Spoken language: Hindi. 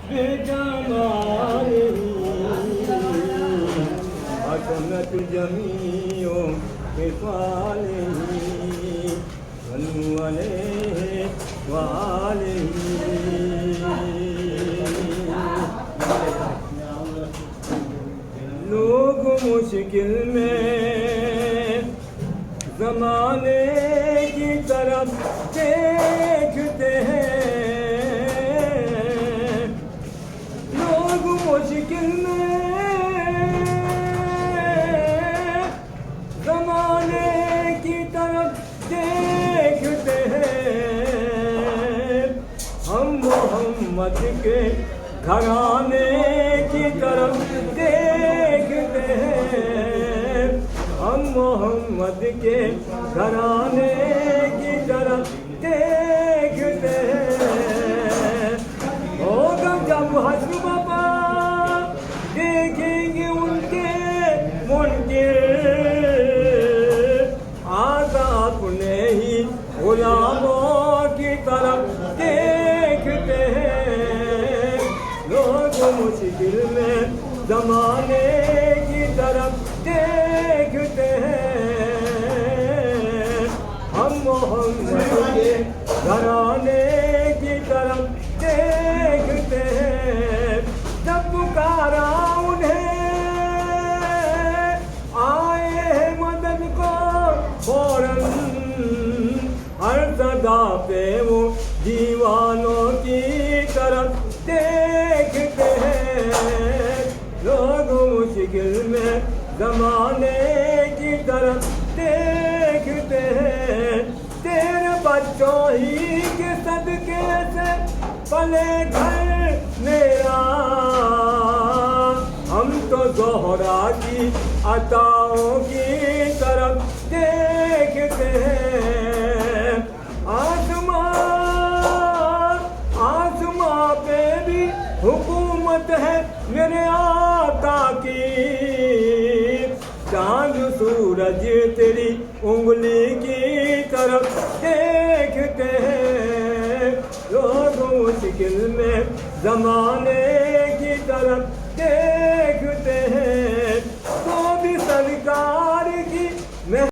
बेजमालिही हसनत जमीओ खिसालिही सल्लु अलैहि व आलिही। लोग मुश्किल में ज़माने की तरफ देखते हैं, लोग मुश्किल में ज़माने की तरफ देखते हैं, हम मोहम्मद के घराने की तरफ देखते हैं, हम मोहम्मद के घराने की तरफ देखते हैं। होगा जब हश्र बाबा देखेंगे उनके मुनकिर, आज़ाद अपने ही गुलामों की तरफ देखते हैं। लोग मुश्किल में ज़माने की तरफ देखते हैं, हम मोहम्मद के घराने की तरफ देखते हैं। जब पुकारा उन्हें आए हैं मदद को फौरन, हर सदा पे वो दीवानों की तरफ देखते हैं। लोग मुश्किल में ज़माने की तरफ देखते हैं। तेरे बच्चों ही के सदके से पले घर मेरा, हम तो ज़ोहरा की अताओं की तरफ देखते हैं। आसमां पे भी हुकूमत है मेरे आका की, चांद सूरज तेरी उंगली की तरफ देखते हैं। लोग मुश्किल में ज़माने की तरफ